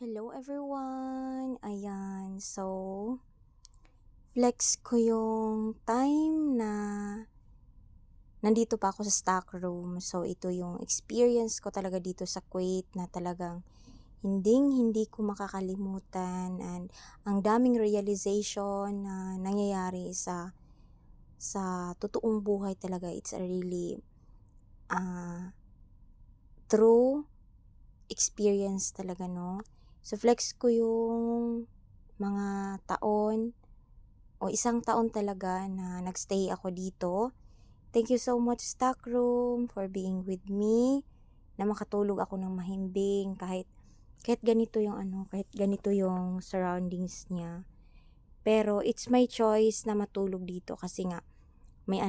Hello everyone! Ayan, so flex ko yung time na nandito pa ako sa stock room. So ito yung experience ko talaga dito sa Kuwait na talagang hindi ko makakalimutan, and ang daming realization na nangyayari sa totoong buhay talaga. It's a really true experience talaga, no? So flex ko yung mga taon o isang taon talaga na nagstay ako dito. Thank you so much stock room for being with me, na makatulog ako ng mahimbing kahit kahit ganito yung surroundings niya. Pero it's my choice na matulog dito kasi nga may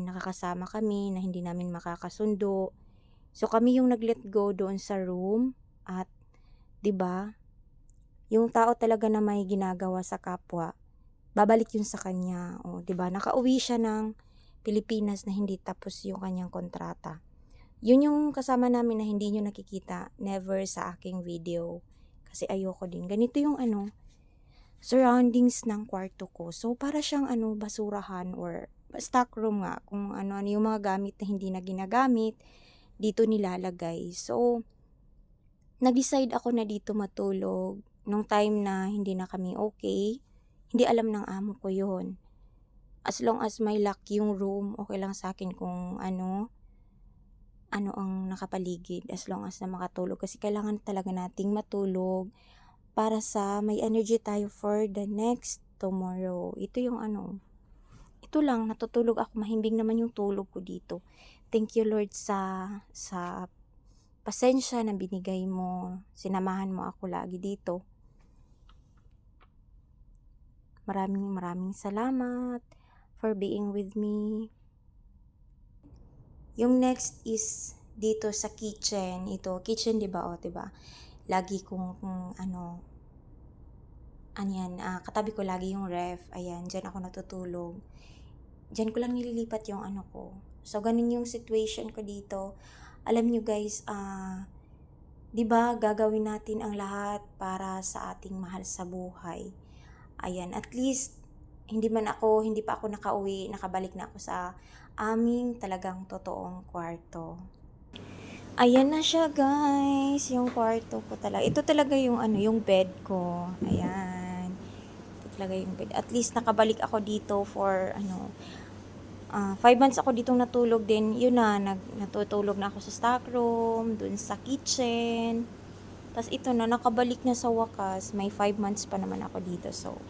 nakakasama kami na hindi namin makakasundo. So kami yung nag-let go doon sa room, at 'di ba? Yung tao talaga na may ginagawa sa kapwa, babalik yun sa kanya. O 'di ba? Nakauwi siya ng Pilipinas na hindi tapos yung kanyang kontrata. Yun yung kasama namin na hindi nyo nakikita, never sa aking video. Kasi ayoko din. Ganito yung surroundings ng kwarto ko. So para siyang basurahan or stock room nga, kung ano yung mga gamit na hindi na ginagamit dito nilalagay. So nag-decide ako na dito matulog nung time na hindi na kami okay. Hindi alam ng amo ko yun. As long as may lock yung room, okay lang sa akin kung ano ang nakapaligid, as long as na makatulog. Kasi kailangan talaga nating matulog para sa may energy tayo for the next tomorrow. Ito yung ito lang, natutulog ako, mahimbing naman yung tulog ko dito. Thank you Lord sa pasensya na binigay mo, sinamahan mo ako lagi dito. Maraming salamat for being with me. Yung next is dito sa kitchen. Ito, kitchen 'di ba? O 'di ba? Lagi kong katabi ko lagi yung ref. Ayan, diyan ako natutulog. Diyan ko lang nililipat yung ko. So ganun yung situation ko dito. Alam nyo guys, 'di ba, gagawin natin ang lahat para sa ating mahal sa buhay. Ayan, at least hindi pa ako nakauwi, nakabalik na ako sa aming talagang totoong kwarto. Ayan na siya guys, yung kwarto ko talaga. Ito talaga yung yung bed ko. Ayan. Ito talaga yung bed. At least nakabalik ako dito for 5 months ako ditong natulog din. Yun na, natutulog na ako sa stock room, dun sa kitchen. Tapos ito na, nakabalik na sa wakas. May 5 months pa naman ako dito. So,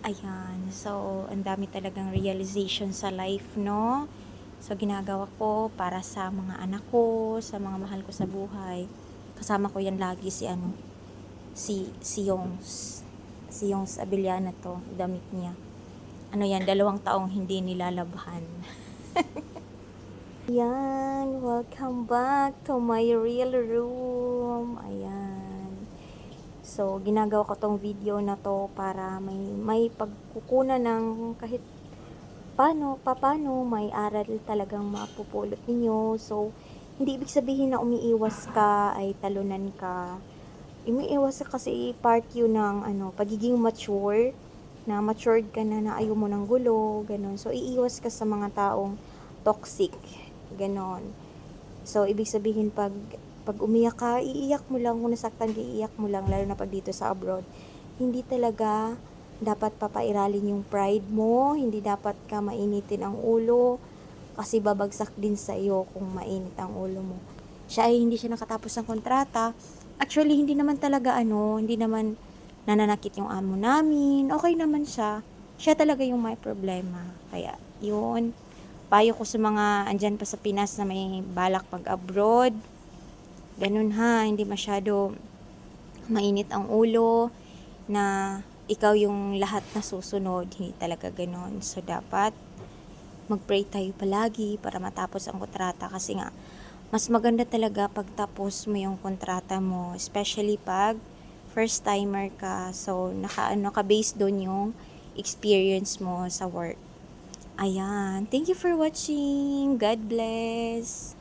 ayan. So, ang dami talagang realization sa life, no? So, ginagawa ko para sa mga anak ko, sa mga mahal ko sa buhay. Kasama ko yan lagi si Yongs Abiliana to, damit niya. Yan, 2 taong hindi nilalabhan. Ayan, welcome back to my real room. Ayan. So, ginagawa ko tong video na to para may pagkukunan ng kahit paano may aral talagang mapupulot ninyo. So, hindi ibig sabihin na umiiwas ka ay talunan ka. Umiiwas ka kasi part yun ng pagiging mature, na matured ka na ayaw mo ng gulo, ganon. So, iiwas ka sa mga taong toxic, ganon. So, ibig sabihin pag umiyak ka, iiyak mo lang, kung nasaktan ka, iiyak mo lang, lalo na pag dito sa abroad. Hindi talaga dapat papairalin yung pride mo, hindi dapat ka mainitin ang ulo, kasi babagsak din sa iyo kung mainit ang ulo mo. Hindi siya nakatapos ng kontrata. Actually, hindi naman talaga hindi naman nananakit yung amo namin. Okay naman siya. Siya talaga yung may problema. Kaya, yun. Payo ko sa mga andyan pa sa Pinas na may balak pag-abroad. Ganun ha, hindi masyado mainit ang ulo na ikaw yung lahat na susunod. Hindi talaga ganun. So, dapat mag-pray tayo palagi para matapos ang kontrata. Kasi nga, mas maganda talaga pag tapos mo yung kontrata mo. Especially pag first timer ka. So, naka-base doon yung experience mo sa work. Ayan. Thank you for watching. God bless.